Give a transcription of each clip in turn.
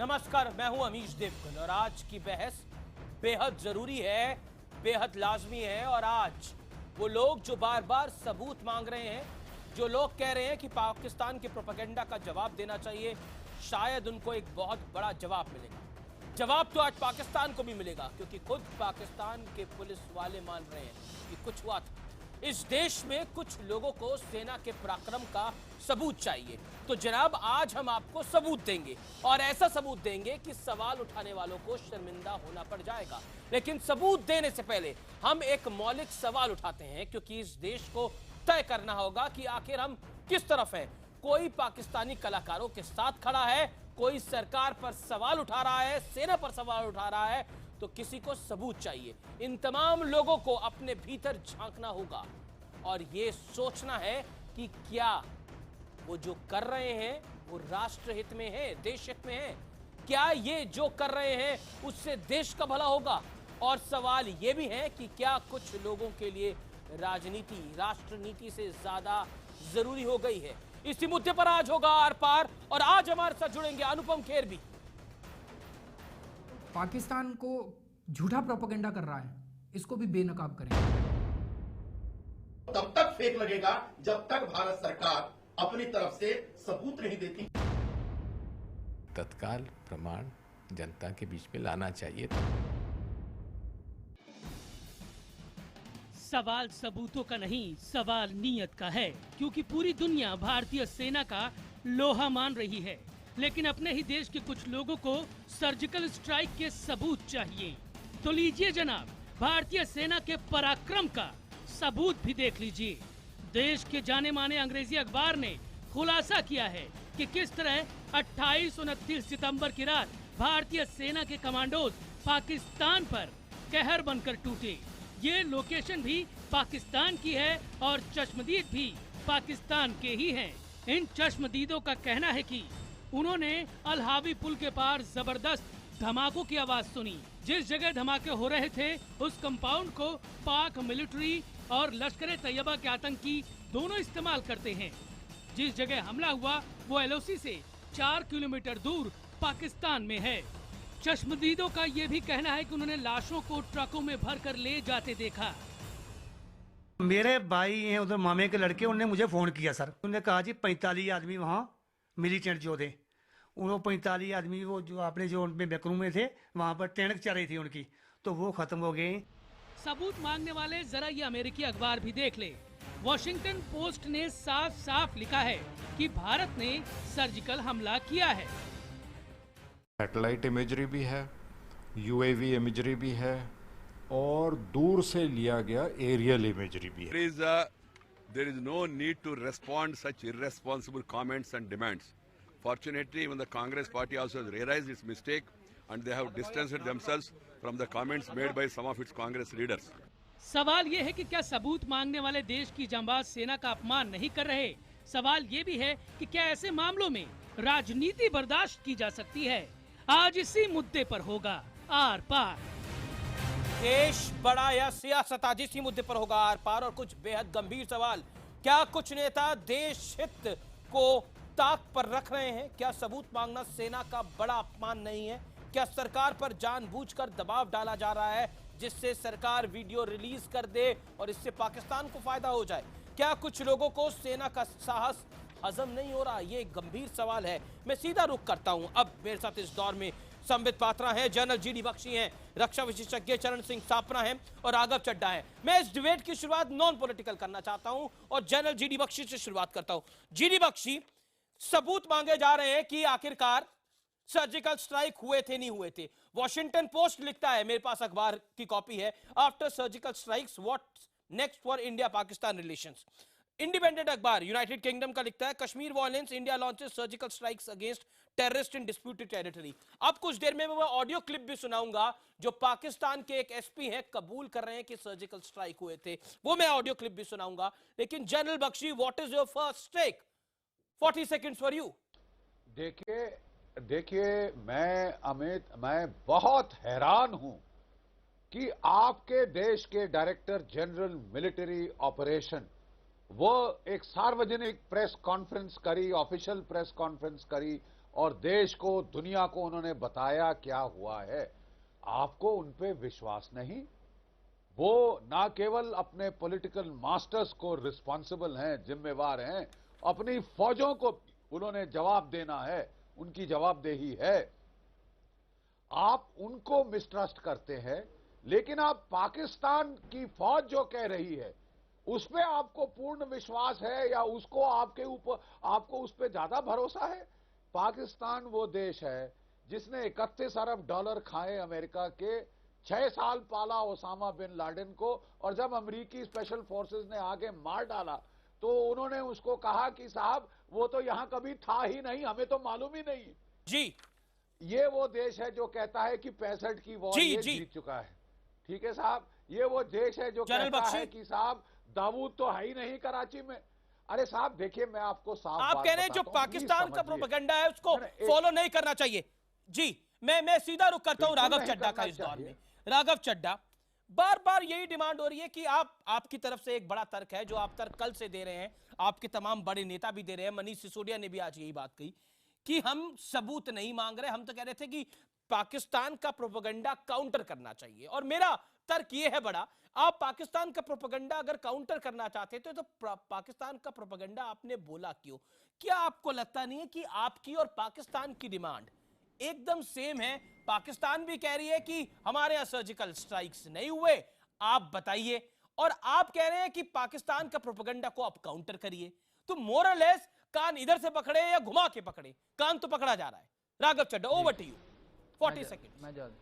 नमस्कार, मैं हूं अमीश देवगन और आज की बहस बेहद जरूरी है, बेहद लाजमी है। और आज वो लोग जो बार बार सबूत मांग रहे हैं, जो लोग कह रहे हैं कि पाकिस्तान के प्रोपेगेंडा का जवाब देना चाहिए, शायद उनको एक बहुत बड़ा जवाब मिलेगा। जवाब तो आज पाकिस्तान को भी मिलेगा, क्योंकि खुद पाकिस्तान के पुलिस वाले मान रहे हैं कि कुछ हुआ था। इस देश में कुछ लोगों को सेना के पराक्रम का सबूत चाहिए। तो जनाब, आज हम आपको सबूत देंगे और ऐसा सबूत देंगे कि सवाल उठाने वालों को शर्मिंदा होना पड़ जाएगा। लेकिन सबूत देने से पहले हम एक मौलिक सवाल उठाते हैं, क्योंकि इस देश को तय करना होगा कि आखिर हम किस तरफ हैं। कोई पाकिस्तानी कलाकारों के साथ खड़ा है, कोई सरकार पर सवाल उठा रहा है, सेना पर सवाल उठा रहा है, तो किसी को सबूत चाहिए। इन तमाम लोगों को अपने भीतर झांकना होगा और यह सोचना है कि क्या वो जो कर रहे हैं वो राष्ट्रहित में है, देश हित में है। क्या ये जो कर रहे हैं उससे देश का भला होगा। और सवाल ये भी है कि क्या कुछ लोगों के लिए राजनीति राष्ट्रनीति से ज्यादा जरूरी हो गई है। इसी मुद्दे पर आज होगा आर पार, और आज हमारे साथ जुड़ेंगे अनुपम खेर भी। पाकिस्तान को झूठा प्रोपेगेंडा कर रहा है, इसको भी बेनकाब करेंगे। तब तक फेक लगेगा जब तक भारत सरकार अपनी तरफ से सबूत नहीं देती। तत्काल प्रमाण जनता के बीच में लाना चाहिए। सवाल सबूतों का नहीं, सवाल नीयत का है, क्योंकि पूरी दुनिया भारतीय सेना का लोहा मान रही है। लेकिन अपने ही देश के कुछ लोगों को सर्जिकल स्ट्राइक के सबूत चाहिए। तो लीजिए जनाब, भारतीय सेना के पराक्रम का सबूत भी देख लीजिए। देश के जाने माने अंग्रेजी अखबार ने खुलासा किया है कि किस तरह 28-29 सितंबर की रात भारतीय सेना के कमांडोज पाकिस्तान पर कहर बनकर टूटे। ये लोकेशन भी पाकिस्तान की है और चश्मदीद भी पाकिस्तान के ही हैं। इन चश्मदीदों का कहना है कि उन्होंने अल हावी पुल के पार जबरदस्त धमाकों की आवाज सुनी। जिस जगह धमाके हो रहे थे उस कंपाउंड को पाक मिलिट्री और लश्कर तैयबा के आतंकी दोनों इस्तेमाल करते हैं। जिस जगह हमला हुआ वो एलओसी से 4 किलोमीटर दूर पाकिस्तान में है। चश्मदीदों का ये भी कहना है कि उन्होंने लाशों को ट्रकों में भरकर ले जाते देखा। मेरे भाई हैं उधर, मामे के लड़के, उन्होंने मुझे फोन किया सर। उन्होंने कहा जी 45 आदमी वहाँ मिलिटेंट जो थे, उन 45 आदमी वो जो आपने जो उनमें बेकरूम में थे वहाँ पर टैंक चल रही थी उनकी, तो वो खत्म हो गए। सबूत मांगने वाले जरा ये अमेरिकी अखबार भी देख ले। वॉशिंगटन पोस्ट ने साफ साफ लिखा है कि भारत ने सर्जिकल हमला किया है। सैटेलाइट इमेजरी भी है, यूएवी इमेजरी भी है और दूर से लिया गया एरियल इमेजरी भी है। There is no need to respond such irresponsible comments and demands. Fortunately, even the Congress party also has realized its mistake and they have distanced themselves from the comments made by some of its Congress leaders. सवाल ये है कि क्या सबूत मांगने वाले देश की जांबाज सेना का अपमान नहीं कर रहे। सवाल ये भी है कि क्या ऐसे मामलों में राजनीति बर्दाश्त की जा सकती है। आज इसी मुद्दे पर होगा आर पार। देश बड़ा या सियासत, आज इसी मुद्दे पर होगा आर पार। और कुछ बेहद गंभीर सवाल, क्या कुछ नेता देश हित को ताक पर रख रहे हैं? क्या सबूत मांगना सेना का बड़ा अपमान नहीं है? क्या सरकार पर जानबूझकर दबाव डाला जा रहा है जिससे सरकार वीडियो रिलीज कर दे और इससे पाकिस्तान को फायदा हो जाए? क्या कुछ लोगों को सेना का साहस हजम नहीं हो रहा? ये एक गंभीर सवाल है। मैं सीधा रुख करता हूं। अब मेरे साथ इस दौर में संबित पात्रा हैं, जनरल जीडी बख्शी हैं, रक्षा विशेषज्ञ चरण सिंह सापना हैं और राघव चड्ढा हैं। मैं इस डिबेट की शुरुआत नॉन पॉलिटिकल करना चाहता हूं और जनरल जीडी बख्शी से शुरुआत करता हूं। जीडी बख्शी, सबूत मांगे जा रहे हैं कि आखिरकार सर्जिकल स्ट्राइक हुए थे नहीं हुए थे। वॉशिंगटन पोस्ट लिखता है, मेरे पास अखबार की कॉपी है, after surgical strikes what next for India Pakistan relations. Independent अखबार यूनाइटेड किंगडम का लिखता है, Kashmir violence, India launches surgical strikes against terrorist इन डिस्प्यूटेड टेरिटरी। अब कुछ देर में मैं ऑडियो क्लिप भी सुनाऊंगा जो पाकिस्तान के एक एसपी हैं, कबूल कर रहे हैं कि सर्जिकल स्ट्राइक हुए थे। वो मैं ऑडियो क्लिप भी सुनाऊंगा। लेकिन general Bakshi, what is your first take? 40 seconds for you. देखिए मैं बहुत हैरान हूं कि आपके देश के डायरेक्टर जनरल मिलिट्री ऑपरेशन वो एक सार्वजनिक प्रेस कॉन्फ्रेंस करी, ऑफिशियल प्रेस कॉन्फ्रेंस करी और देश को, दुनिया को उन्होंने बताया क्या हुआ है। आपको उन पे विश्वास नहीं? वो ना केवल अपने पॉलिटिकल मास्टर्स को रिस्पॉन्सिबल हैं, जिम्मेवार हैं, अपनी फौजों को उन्होंने जवाब देना है, उनकी जवाबदेही है। आप उनको मिसट्रस्ट करते हैं, लेकिन आप पाकिस्तान की फौज जो कह रही है उस पे आपको पूर्ण विश्वास है, या उसको आपको उस पे ज्यादा भरोसा है? पाकिस्तान वो देश है जिसने 31 अरब डॉलर खाए अमेरिका के, 6 साल पाला ओसामा बिन लादेन को, और जब अमेरिकी स्पेशल फोर्सेस ने आगे मार डाला तो उन्होंने उसको कहा कि साहब वो तो यहां कभी था ही नहीं, हमें तो मालूम ही नहीं। जी, ये वो देश है जो कहता है कि 65 की वॉर ये जीत चुका है। ठीक है साहब, ये वो देश है जो कहता है कि साहब दाऊद तो है ही नहीं कराची में। अरे साहब देखिए, मैं आपको साफ आप कह रहे हैं जो पाकिस्तान का प्रोपेगेंडा है उसको फॉलो नहीं करना चाहिए। जी, मैं सीधा रुख करता हूं राघव चड्ढा का इस दौर में। राघव चड्ढा, बार बार यही डिमांड हो रही है कि आपकी तरफ से एक बड़ा तर्क है जो आप तर्क कल से दे रहे हैं, आपके तमाम बड़े नेता भी दे रहे हैं, मनीष सिसोदिया ने भी आज यही बात कही कि हम सबूत नहीं मांग रहे, हम तो कह रहे थे कि पाकिस्तान का प्रोपेगेंडा काउंटर करना चाहिए। और मेरा तर्क यह है बड़ा, आप पाकिस्तान का प्रोपेगेंडा अगर काउंटर करना चाहते थे तो पाकिस्तान का प्रोपेगेंडा आपने बोला क्यों? क्या आपको लगता नहीं है कि आपकी और पाकिस्तान की डिमांड एकदम सेम है? पाकिस्तान भी कह रही है कि हमारे यहां सर्जिकल स्ट्राइक्स नहीं हुए, आप बताइए, और आप कह रहे हैं कि पाकिस्तान का प्रोपेगेंडा को आप काउंटर करिए। तो मोरलेस कान इधर से पकड़े या घुमा के पकड़े, कान तो पकड़ा जा रहा है। Raghav Chadha, over to you, 40 second.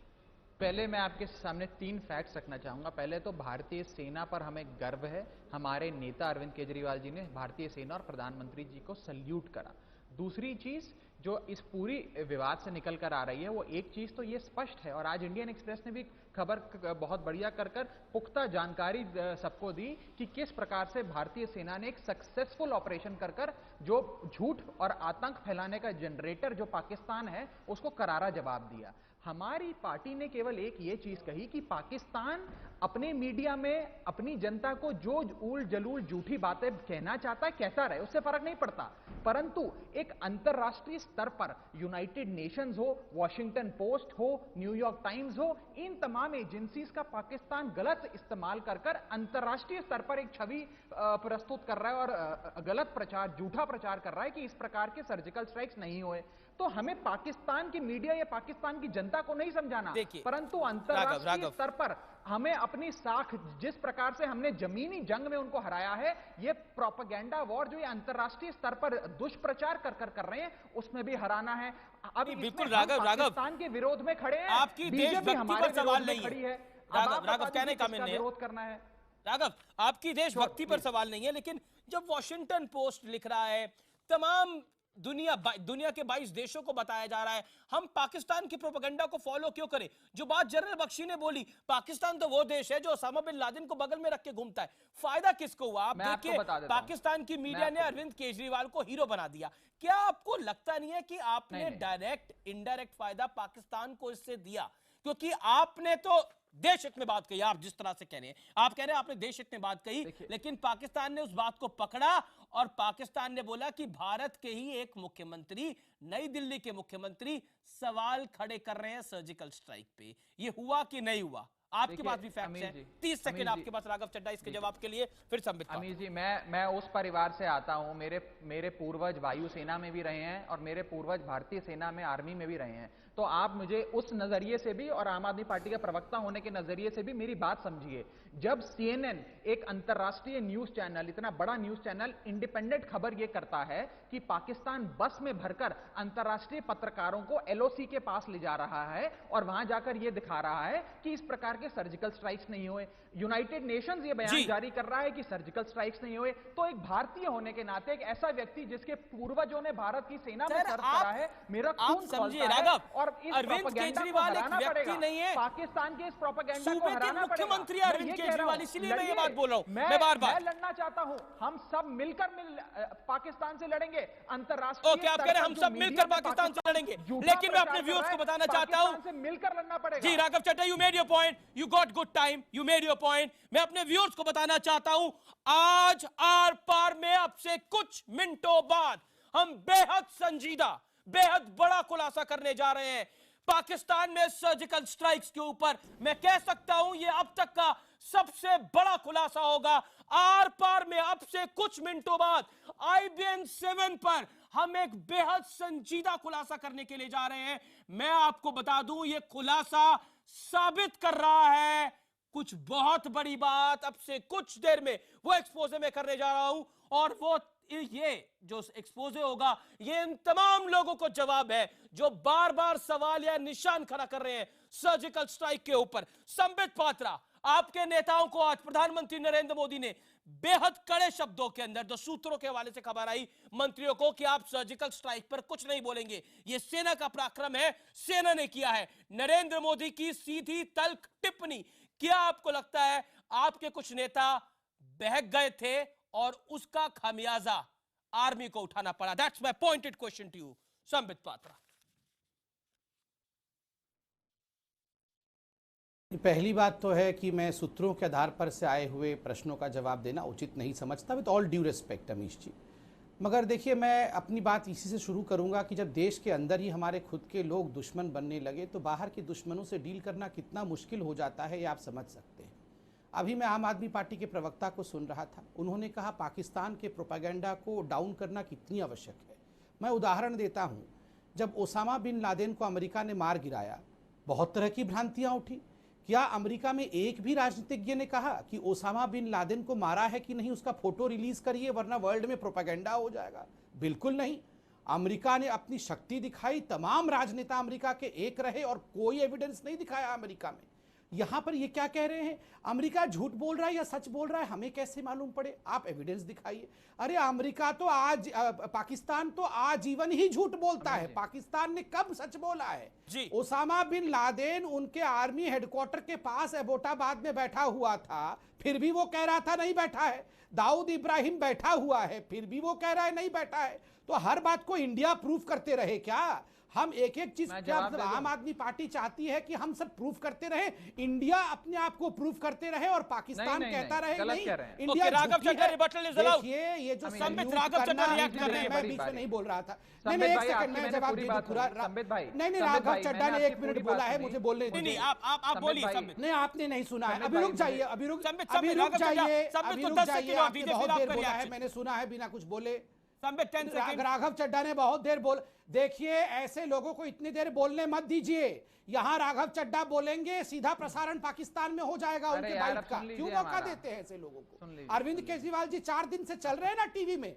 पहले मैं आपके सामने 3 फैक्ट्स रखना चाहूंगा। पहले तो भारतीय सेना पर हमें गर्व है। हमारे नेता अरविंद केजरीवाल जी ने भारतीय सेना और प्रधानमंत्री जी को सल्यूट करा। दूसरी चीज जो इस पूरी विवाद से निकल कर आ रही है, वो एक चीज तो ये स्पष्ट है, और आज इंडियन एक्सप्रेस ने भी खबर बहुत बढ़िया कर पुख्ता जानकारी सबको दी कि किस प्रकार से भारतीय सेना ने एक सक्सेसफुल ऑपरेशन कर जो झूठ और आतंक फैलाने का जनरेटर जो पाकिस्तान है उसको करारा जवाब दिया। हमारी पार्टी ने केवल एक ये चीज कही कि पाकिस्तान अपने मीडिया में अपनी जनता को जो उल जलूल झूठी बातें कहना चाहता है कहता रहे, उससे फर्क नहीं पड़ता, परंतु एक अंतरराष्ट्रीय स्तर पर यूनाइटेड नेशंस हो, वॉशिंगटन पोस्ट हो, न्यूयॉर्क टाइम्स हो, इन तमाम एजेंसीज का पाकिस्तान गलत इस्तेमाल कर अंतरराष्ट्रीय स्तर पर एक छवि प्रस्तुत कर रहा है और गलत प्रचार, झूठा प्रचार कर रहा है कि इस प्रकार के सर्जिकल स्ट्राइक्स नहीं हुए। तो हमें पाकिस्तान की मीडिया या पाकिस्तान की जनता को नहीं समझाना, परंतु अंतरराष्ट्रीय स्तर पर हमें अपनी साख, जिस प्रकार से हमने जमीनी जंग में उनको हराया है, ये प्रोपेगेंडा वॉर जो ये अंतरराष्ट्रीय स्तर पर दुष्प्रचार कर रहे हैं, उसमें भी हराना है। अब बिल्कुल राघव, पाकिस्तान के विरोध में खड़े हैं, आपकी देशभक्ति पर सवाल नहीं है। राघव कहने का मैंने विरोध करना है। राघव, आपकी देशभक्ति पर सवाल नहीं है, लेकिन जब वॉशिंगटन पोस्ट लिख रहा है, तमाम दुनिया के 22 देशों को बताया जा रहा है, हम पाकिस्तान की प्रोपेगेंडा को फॉलो क्यों करें? जो बात जनरल बख्शी ने बोली, पाकिस्तान तो वो देश है जो ओसामा बिन लादेन को बगल में रख के घूमता है, फायदा किसको हुआ? आप देखिए, पाकिस्तान की मीडिया ने अरविंद केजरीवाल को हीरो बना दिया। क्या आपको लगता नहीं है कि आपने डायरेक्ट इनडायरेक्ट फायदा पाकिस्तान को इससे दिया? क्योंकि आपने तो देश हित में बात कही, आप जिस तरह से कह रहे हैं, आप कह रहे हैं आपने देश हित में बात कही, लेकिन पाकिस्तान ने उस बात को पकड़ा और पाकिस्तान ने बोला कि भारत के ही एक मुख्यमंत्री, नई दिल्ली के मुख्यमंत्री सवाल खड़े कर रहे हैं सर्जिकल स्ट्राइक पे। ये हुआ कि नहीं हुआ? आपके पास भी फैक्ट्स हैं, 30 सेकंड आपके पास राघव चड्ढा इसके जवाब के लिए, फिर संबित। अमीर जी, मैं उस परिवार से आता हूं, मेरे पूर्वज वायुसेना में भी रहे हैं और मेरे पूर्वज भारतीय सेना में, आर्मी में भी रहे हैं। तो आप मुझे उस नजरिए से भी और आम आदमी पार्टी का प्रवक्ता होने के नजरिए से भी मेरी बात समझिए। जब CNN, एक अंतरराष्ट्रीय न्यूज चैनल, इतना बड़ा न्यूज चैनल, इंडिपेंडेंट खबर यह करता है कि पाकिस्तान बस में भरकर अंतरराष्ट्रीय पत्रकारों को LOC के पास ले जा रहा है और वहां जाकर यह दिखा रहा है कि इस प्रकार के सर्जिकल स्ट्राइक्स नहीं हुए, यूनाइटेड नेशंस ये बयान जारी कर रहा है कि सर्जिकल स्ट्राइक्स नहीं हुए, तो एक भारतीय होने के नाते, एक ऐसा व्यक्ति जिसके पूर्वजों ने भारत की सेना में सर्व करा है, मेरा खून खौलता है और इस प्रोपेगेंडा को हराना पड़ेगा। नहीं है पाकिस्तान के इस प्रोपेगेंडा को हराना पड़ेगा। मुख्यमंत्री अरविंद केजरीवाल, इसलिए मैं ये बात बोल रहा हूं, मैं बार-बार लड़ना चाहता हूं, हम सब मिलकर पाकिस्तान से लड़ेंगे अंतरराष्ट्रीय। ओके, आप कह रहे हैं हम सब मिलकर पाकिस्तान से लड़ेंगे, लेकिन मैं अपने व्यूअर्स को बताना चाहता हूं, मिलकर लड़ना पड़ेगा। जी Raghav Chadha, you made your point, you got good time, you made your point. मैं अपने व्यूअर्स को बताना चाहता हूं, आज आर पार में अब से कुछ मिनटों बाद हम बेहद संजीदा, बेहद बड़ा खुलासा करने जा रहे हैं पाकिस्तान में सर्जिकल स्ट्राइक्स के ऊपर। मैं कह सकता हूं यह अब तक का सबसे बड़ा खुलासा होगा। आर पार में अब से कुछ मिनटों बाद IBN 7 पर हम एक बेहद संजीदा खुलासा करने के लिए जा रहे हैं। मैं आपको बता दूं यह खुलासा साबित कर रहा है कुछ बहुत बड़ी बात। अब से कुछ देर में वो एक्सपोजे में करने जा रहा हूं और वो ये जो एक्सपोजे होगा ये इन तमाम लोगों को जवाब है जो बार बार सवाल या निशान खड़ा कर रहे हैं सर्जिकल स्ट्राइक के ऊपर। संबित पात्रा, आपके नेताओं को आज प्रधानमंत्री नरेंद्र मोदी ने बेहद कड़े शब्दों के अंदर, 2 सूत्रों के हवाले से खबर आई मंत्रियों को कि आप सर्जिकल स्ट्राइक पर कुछ नहीं बोलेंगे, यह सेना का पराक्रम है, सेना ने किया है। नरेंद्र मोदी की सीधी तल्ख टिप्पणी, क्या आपको लगता है आपके कुछ नेता बहक गए थे और उसका खामियाजा आर्मी को उठाना पड़ा? That's my pointed question to you Sambit Patra. पहली बात तो है कि मैं सूत्रों के आधार पर से आए हुए प्रश्नों का जवाब देना उचित नहीं समझता, with all due respect Amish ji. मगर देखिए, मैं अपनी बात इसी से शुरू करूंगा कि जब देश के अंदर ही हमारे खुद के लोग दुश्मन बनने लगे तो बाहर के दुश्मनों से डील करना कितना मुश्किल हो जाता है, ये आप समझ सकते हैं। अभी मैं आम आदमी पार्टी के प्रवक्ता को सुन रहा था, उन्होंने कहा पाकिस्तान के प्रोपेगेंडा को डाउन करना कितनी आवश्यक है। मैं उदाहरण देता हूँ, जब ओसामा बिन लादेन को अमेरिका ने मार गिराया बहुत तरह की भ्रांतियाँ उठी। क्या अमेरिका में एक भी राजनीतिज्ञ ने कहा कि ओसामा बिन लादेन को मारा है कि नहीं उसका फोटो रिलीज करिए वरना वर्ल्ड में प्रोपेगेंडा हो जाएगा? बिल्कुल नहीं। अमेरिका ने अपनी शक्ति दिखाई, तमाम राजनेता अमेरिका के एक रहे और कोई एविडेंस नहीं दिखाया अमेरिका में। यहां पर ये क्या कह रहे हैं, अमेरिका झूठ बोल रहा है या सच बोल रहा है हमें कैसे मालूम पड़े? आप एविडेंस दिखाइए। अरे अमेरिका तो आज पाकिस्तान तो आजीवन ही झूठ बोलता है। पाकिस्तान ने कब सच बोला है? ओसामा बिन लादेन उनके आर्मी हेडक्वार्टर के पास एबोटाबाद में बैठा हुआ था, फिर भी वो कह रहा था नहीं बैठा है। दाऊद इब्राहिम बैठा हुआ है, फिर भी वो कह रहा है नहीं बैठा है। तो हर बात को इंडिया प्रूफ करते रहे क्या? हम एक एक चीज क्या आम आदमी पार्टी चाहती है कि हम सब प्रूफ करते रहे, इंडिया अपने आप को प्रूफ करते रहे और पाकिस्तान कहता रहे नहीं, India Raghav Chadha rebuttal is allowed. देखिए ये जो संबित राघव चड्ढा रिएक्ट कर रहे हैं, मैं बीच में नहीं बोल रहा था। नहीं एक सेकंड मैं जवाब दे दूं पूरा। नहीं राघव चड्ढा ने 1 मिनट बोला है, मुझे बोलने दीजिए। नहीं आप बोलिए संबित। नहीं आपने नहीं सुना है, अभी रुक जाइए, अभी रुक जाइए, आपने बहुत देर बोला है, मैंने सुना है बिना कुछ बोले। राघव चड्ढा ने बहुत देर बोल। देखिए ऐसे लोगों को इतनी देर बोलने मत दीजिए। यहां राघव चड्ढा बोलेंगे सीधा प्रसारण पाकिस्तान में हो जाएगा उनके बाइट का। क्यों मौका देते हैं ऐसे लोगों को? अरविंद केजरीवाल जी 4 दिन से चल रहे हैं ना टीवी में,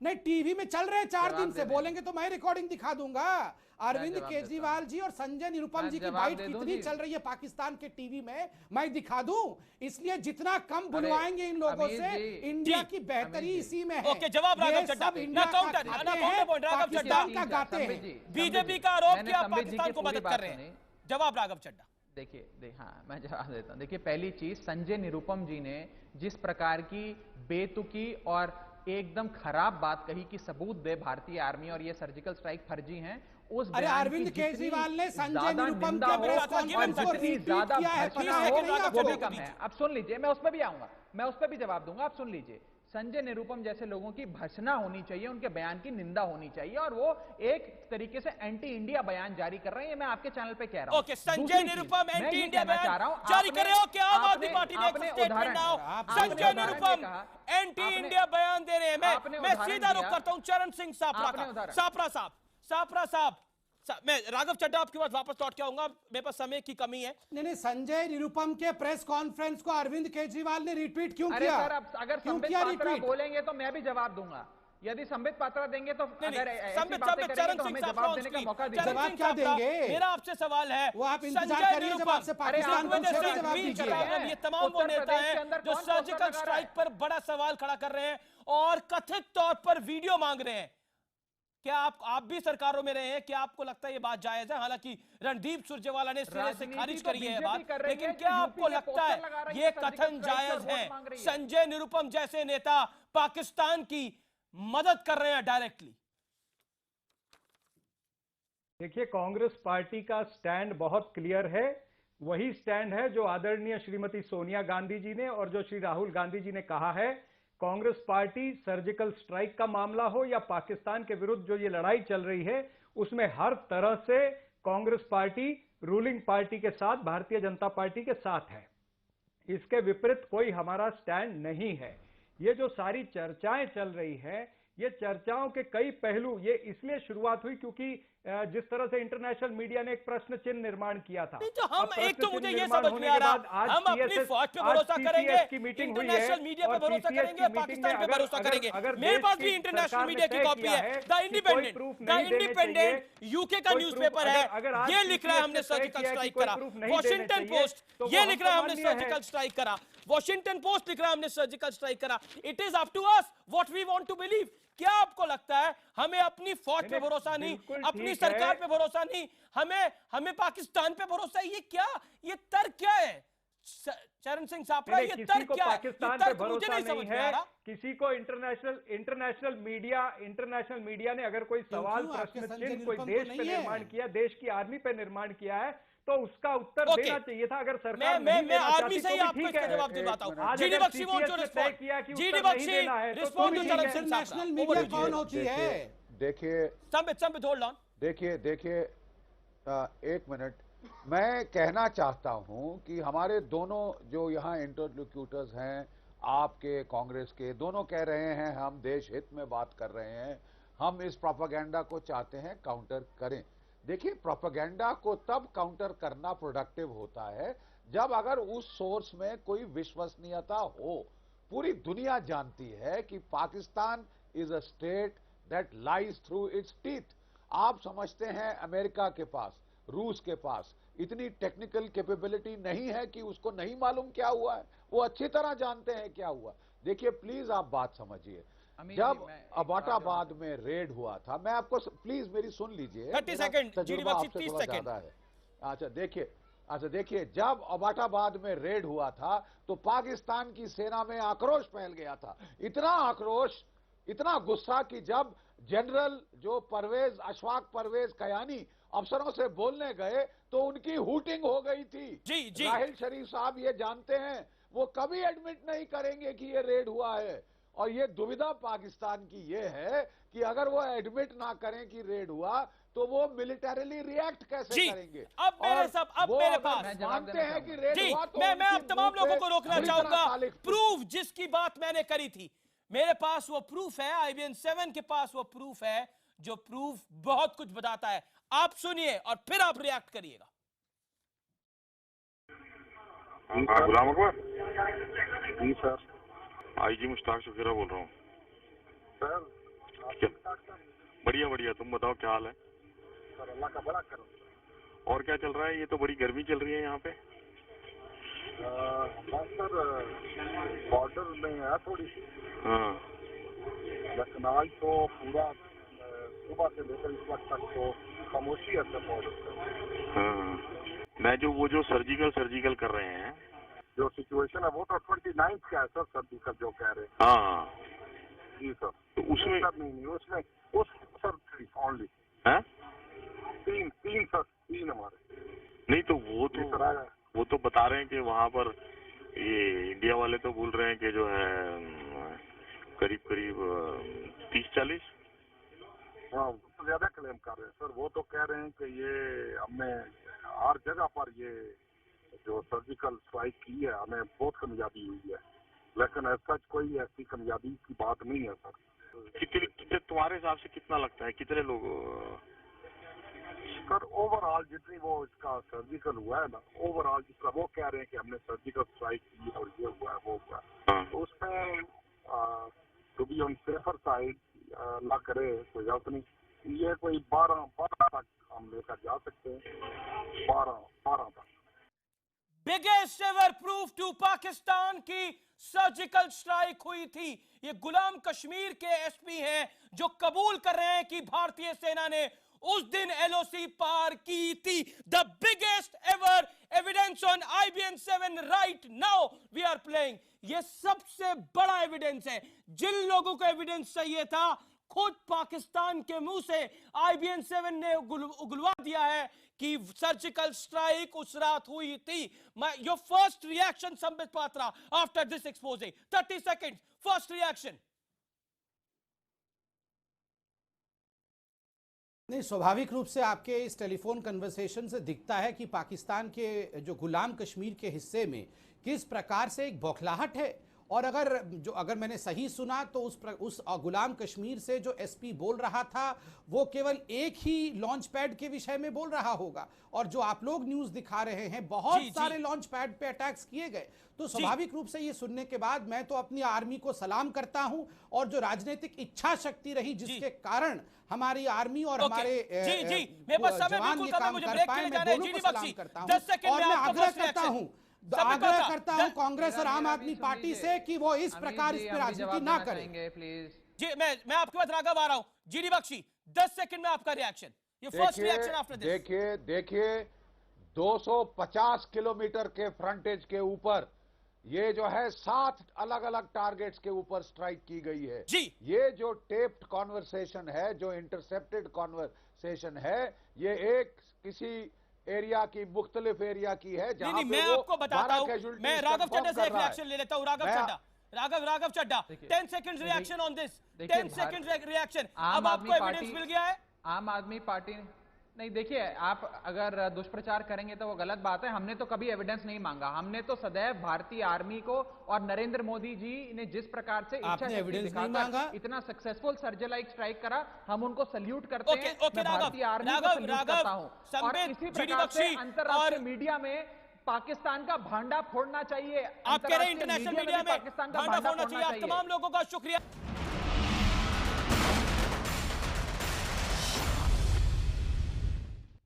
नहीं टीवी में चल रहे हैं 4 दिन से, बोलेंगे तो मैं रिकॉर्डिंग दिखा दूंगा। अरविंद केजरीवाल जी और संजय निरुपम जी की बाइट कितनी चल रही है पाकिस्तान के टीवी में, मैं दिखा दूं। इसलिए जितना कम बुलवाएंगे इन लोगों से, इंडिया की बेहतरी इसी में है। ओके, जवाब राघव चड्ढा। पाकिस्तान का गाते हैं। बीजेपी का आरोप किया पाकिस्तान को मदद कर रहे हैं। जवाब राघव चड्ढा। देखिए हाँ मैं जवाब देता हूं। देखिए पहली चीज, संजय निरुपम जी ने जिस प्रकार की बेतुकी और एकदम खराब बात कही कि सबूत दे भारतीय आर्मी और ये सर्जिकल स्ट्राइक फर्जी हैं, उस अरे अरविंद केजरीवाल ने संजय निरुपम के प्रेस कॉन्फ्रेंस को रिपीट किया है, पता है कि नहीं आपको? कम है। अब सुन लीजिए, मैं उस पर भी आऊंगा, मैं उस पर भी जवाब दूंगा। आप सुन लीजिए, संजय निरुपम जैसे लोगों की भर्त्सना होनी चाहिए, उनके बयान की निंदा होनी चाहिए, और वो एक तरीके से एंटी इंडिया बयान जारी कर रहे हैं। मैं आपके चैनल पे कह रहा हूं। Okay, Sanjay Nirupam anti India बयान जारी कर रहे हो क्या? आम आदमी पार्टी ने एक स्टेटमेंट आओ, संजय निरुपम एंटी इंडिया बयान दे रहे हैं। मैं सीधा रुख करता हूं चरण सिंह सापरा साहब। मैं राघव चड्ढा आपके पास वापस लौट के आऊंगा, मेरे पास समय की कमी है। नहीं, संजय निरुपम के प्रेस कॉन्फ्रेंस को अरविंद केजरीवाल ने रिट्वीट क्यों किया? अगर संबित पात्रा बोलेंगे तो मैं भी जवाब दूंगा। यदि संबित पात्रा देंगे तो जवाब क्या देंगे? मेरा आपसे सवाल है, वो आप इंतजार करिए जब आपसे पाकिस्तान जवाब दीजिए। ये तमाम वो नेता हैं जो सर्जिकल स्ट्राइक पर बड़ा सवाल खड़ा कर रहे हैं और कथित तौर पर वीडियो मांग रहे हैं। क्या आप भी सरकारों में रहे हैं? क्या आपको लगता है ये बात जायज है? हालांकि रणदीप सुरजेवाला ने सिरे से खारिज करी है बात, लेकिन क्या आपको लगता है ये कथन जायज है? संजय निरुपम जैसे नेता पाकिस्तान की मदद कर रहे हैं डायरेक्टली। देखिए, कांग्रेस पार्टी का स्टैंड बहुत क्लियर है। वही स्टैंड है जो आदरणीय श्रीमती सोनिया गांधी जी ने और जो श्री राहुल गांधी जी ने कहा है। कांग्रेस पार्टी सर्जिकल स्ट्राइक का मामला हो या पाकिस्तान के विरुद्ध जो ये लड़ाई चल रही है उसमें हर तरह से कांग्रेस पार्टी रूलिंग पार्टी के साथ, भारतीय जनता पार्टी के साथ है। इसके विपरीत कोई हमारा स्टैंड नहीं है। ये जो सारी चर्चाएं चल रही है, ये चर्चाओं के कई पहलू, ये इसलिए शुरुआत हुई क्योंकि जिस तरह से इंटरनेशनल मीडिया ने एक प्रश्न चिन्ह निर्माण किया था। तो हम एक तो मुझे ये समझ में आ रहा, हम अपनी फौज पे भरोसा करेंगे, इंटरनेशनल मीडिया पे भरोसा करेंगे, पाकिस्तान पे भरोसा करेंगे। मेरे पास भी इंटरनेशनल मीडिया की कॉपी है, द इंडिपेंडेंट यूके का न्यूज़पेपर है, ये लिख रहा है हमने सर्जिकल स्ट्राइक करा। वॉशिंगटन पोस्ट ये लिख रहा है हमने सर्जिकल स्ट्राइक करा। वॉशिंगटन पोस्ट लिख रहा है हमने सर्जिकल स्ट्राइक करा। It is up to us what we want to believe. क्या आपको लगता है हमें अपनी फौज पे भरोसा नहीं, अपनी सरकार पे भरोसा नहीं, हमें पाकिस्तान पे भरोसा है? ये क्या, ये तर्क क्या है चरण सिंह सापरा? ये तर्क क्या है? पाकिस्तान पे भरोसा नहीं है, किसी को इंटरनेशनल मीडिया ने अगर कोई सवाल, प्रश्न चिन्ह कोई देश पे निर्माण किया, देश की आर्मी पे निर्माण किया है, तो उसका उत्तर देना चाहिए था। अगर सरकार मैं आर्मी से ही आपको इसका जवाब दिलवाता हूं। GD Bakshi want to respond. GD Bakshi respond to Charan Singh Sapra. International media कौन होती है? देखिए संबित होल्ड ऑन। देखिए एक मिनट, मैं कहना चाहता हूं कि हमारे दोनों जो यहाँ इंटरलोक्यूटर्स हैं, आपके, कांग्रेस के, दोनों कह रहे हैं हम देश हित में बात कर रहे हैं, हम इस प्रोपेगेंडा को चाहते हैं काउंटर करें। देखिए, प्रोपेगेंडा को तब काउंटर करना प्रोडक्टिव होता है जब अगर उस सोर्स में कोई विश्वसनीयता हो। पूरी दुनिया जानती है कि Pakistan is a state that lies through it's teeth. आप समझते हैं अमेरिका के पास, रूस के पास इतनी टेक्निकल कैपेबिलिटी नहीं है कि उसको नहीं मालूम क्या हुआ है? वो अच्छी तरह जानते हैं क्या हुआ। देखिए प्लीज आप बात समझिए, जब अबाटाबाद में रेड हुआ था, मैं आपको प्लीज मेरी सुन लीजिए, 30 सेकंड, तजुर्बा आपसे थोड़ा ज्यादा है। अच्छा देखिए, जब अबाटाबाद में रेड हुआ था तो पाकिस्तान की सेना में आक्रोश फैल गया था। इतना आक्रोश, इतना गुस्सा कि जब जनरल जो अशफाक परवेज कयानी अफसरों से बोलने गए तो उनकी हूटिंग हो गई थी। जी। राहिल शरीफ साहब ये जानते हैं, वो कभी एडमिट नहीं करेंगे कि ये रेड हुआ है। और ये दुविधा पाकिस्तान की ये है कि अगर वो एडमिट ना करें कि रेड हुआ तो वो मिलिटरीली रिएक्ट कैसे करेंगे? अब मेरे पास मानते हैं कि रेड हुआ तो मैं अब तमाम लोगों को रोकना चाहूंगा। प्रूफ जिसकी बात मैंने करी थी, मेरे पास वो प्रूफ है, IBN 7 के पास वो प्रूफ है, जो प्रूफ बहुत कुछ बताता है। आप सुनिए और फिर आप रिएक्ट करिएगा। गुलाम अकबर जी सर, IG मुश्ताक शुक्रा बोल रहा हूँ सर। बढ़िया, तुम बताओ क्या हाल है? सर अल्लाह का बड़ा करो। और क्या चल रहा है? ये तो बड़ी गर्मी चल रही है यहाँ पे। सर बॉर्डर में है थोड़ी सी। हाँ, लेकिन आज तो पूरा सुबह से लेकर इस वक्त तक तो खामोशी है सर बॉर्डर पर। हाँ, मैं वो जो सर्जिकल कर रहे हैं, जो सिचुएशन है वो तो 29 का है सर, सर्जिकल जो कह रहे हैं। हाँ जी सर, तो उसमें नहीं, उसमें सर ओनली है तीन हमारे। नहीं तो वो तो बता रहे हैं कि वहाँ पर ये इंडिया वाले तो बोल रहे हैं कि जो है करीब 30-40। हाँ, तो ज्यादा क्लेम कर रहे हैं सर। वो तो कह रहे हैं कि ये हमने हर जगह पर ये जो सर्जिकल स्ट्राइक की है, हमें बहुत कामयाबी हुई है, लेकिन ऐसा कोई ऐसी कामयाबी की बात नहीं है सर। कितने तुम्हारे हिसाब से कितना लगता है, कितने लोग? सर ओवरऑल जितनी वो इसका सर्जिकल हुआ है ना, ओवरऑल जिसका वो कह रहे हैं कि हमने सर्जिकल स्ट्राइक की और ये हुआ है वो हुआ है, तो उसमें to be on safer side ना करे कोई गलत नहीं, ये कोई 12 तक हम लेकर जा सकते हैं, 12 तक। Biggest ever proof to Pakistan की सर्जिकल स्ट्राइक हुई थी। ये गुलाम कश्मीर के SP हैं जो कबूल कर रहे हैं कि भारतीय सेना ने उस दिन LOC पार की थी। The biggest ever evidence on IBN 7 right now we are playing. ये सबसे बड़ा एविडेंस है। जिन लोगों को एविडेंस चाहिए था, खुद पाकिस्तान के मुंह से IBN 7 ने उगलवा दिया है कि सर्जिकल स्ट्राइक उस रात हुई थी। Your first reaction Sambit Patra after this exposé, 30 seconds, first reaction. नहीं, स्वाभाविक रूप से आपके इस टेलीफोन कन्वर्सेशन से दिखता है कि पाकिस्तान के जो गुलाम कश्मीर के हिस्से में किस प्रकार से एक बौखलाहट है। और अगर मैंने सही सुना तो उस गुलाम कश्मीर से जो एसपी बोल रहा था वो केवल एक ही लॉन्च पैड के विषय में बोल रहा होगा, और जो आप लोग न्यूज दिखा रहे हैं बहुत सारे लॉन्च पैड पे अटैक्स किए गए। तो स्वाभाविक रूप से ये सुनने के बाद मैं तो अपनी आर्मी को सलाम करता हूं, और जो राजनीतिक इच्छा शक्ति रही जिसके कारण हमारी आर्मी और हमारे जवान ये काम कर पाए, मैं दोनों को सलाम करता हूं। और मैं आग्रह करता हूं कांग्रेस और आम आदमी पार्टी से कि वो इस प्रकार इस पर राजनीति ना करें। जी मैं आपके बाद राघव आ रहा हूं। जीडी बख्शी, 10 सेकंड में आपका रिएक्शन, ये फर्स्ट रिएक्शन आफ्टर दिस। देखिए 250 किलोमीटर के फ्रंटेज के ऊपर ये जो है 7 अलग अलग टारगेट्स के ऊपर स्ट्राइक की गई है जी। ये जो टेप्ड कॉन्वर्सेशन है, जो इंटरसेप्टेड कॉन्वर्सेशन है, ये एक किसी एरिया की, मुख्तलिफ एरिया की है जहां पे मैं आपको बताता हूं। मैं राघव चड्ढा से एक रिएक्शन ले लेता हूं। Raghav Chadha 10 second reaction on this, 10 second reaction. अब आपको एविडेंस मिल गया है? आम आदमी पार्टी नहीं, देखिए आप अगर दुष्प्रचार करेंगे तो वो गलत बात है। हमने तो कभी एविडेंस नहीं मांगा, हमने तो सदैव भारतीय आर्मी को और नरेंद्र मोदी जी ने जिस प्रकार से इच्छा शक्ति दिखाकर इतना सक्सेसफुल सर्जिकल स्ट्राइक करा, हम उनको सल्यूट करते हैं। मैं भारतीय आर्मी को सल्यूट करता हूं। और इसी प्रकार से अंतरराष्ट्रीय मीडिया में पाकिस्तान का भांडा फोड़ना चाहिए। आप कह रहे हैं इंटरनेशनल मीडिया में पाकिस्तान का भांडा फोड़ना चाहिए। आप तमाम लोगों का शुक्रिया।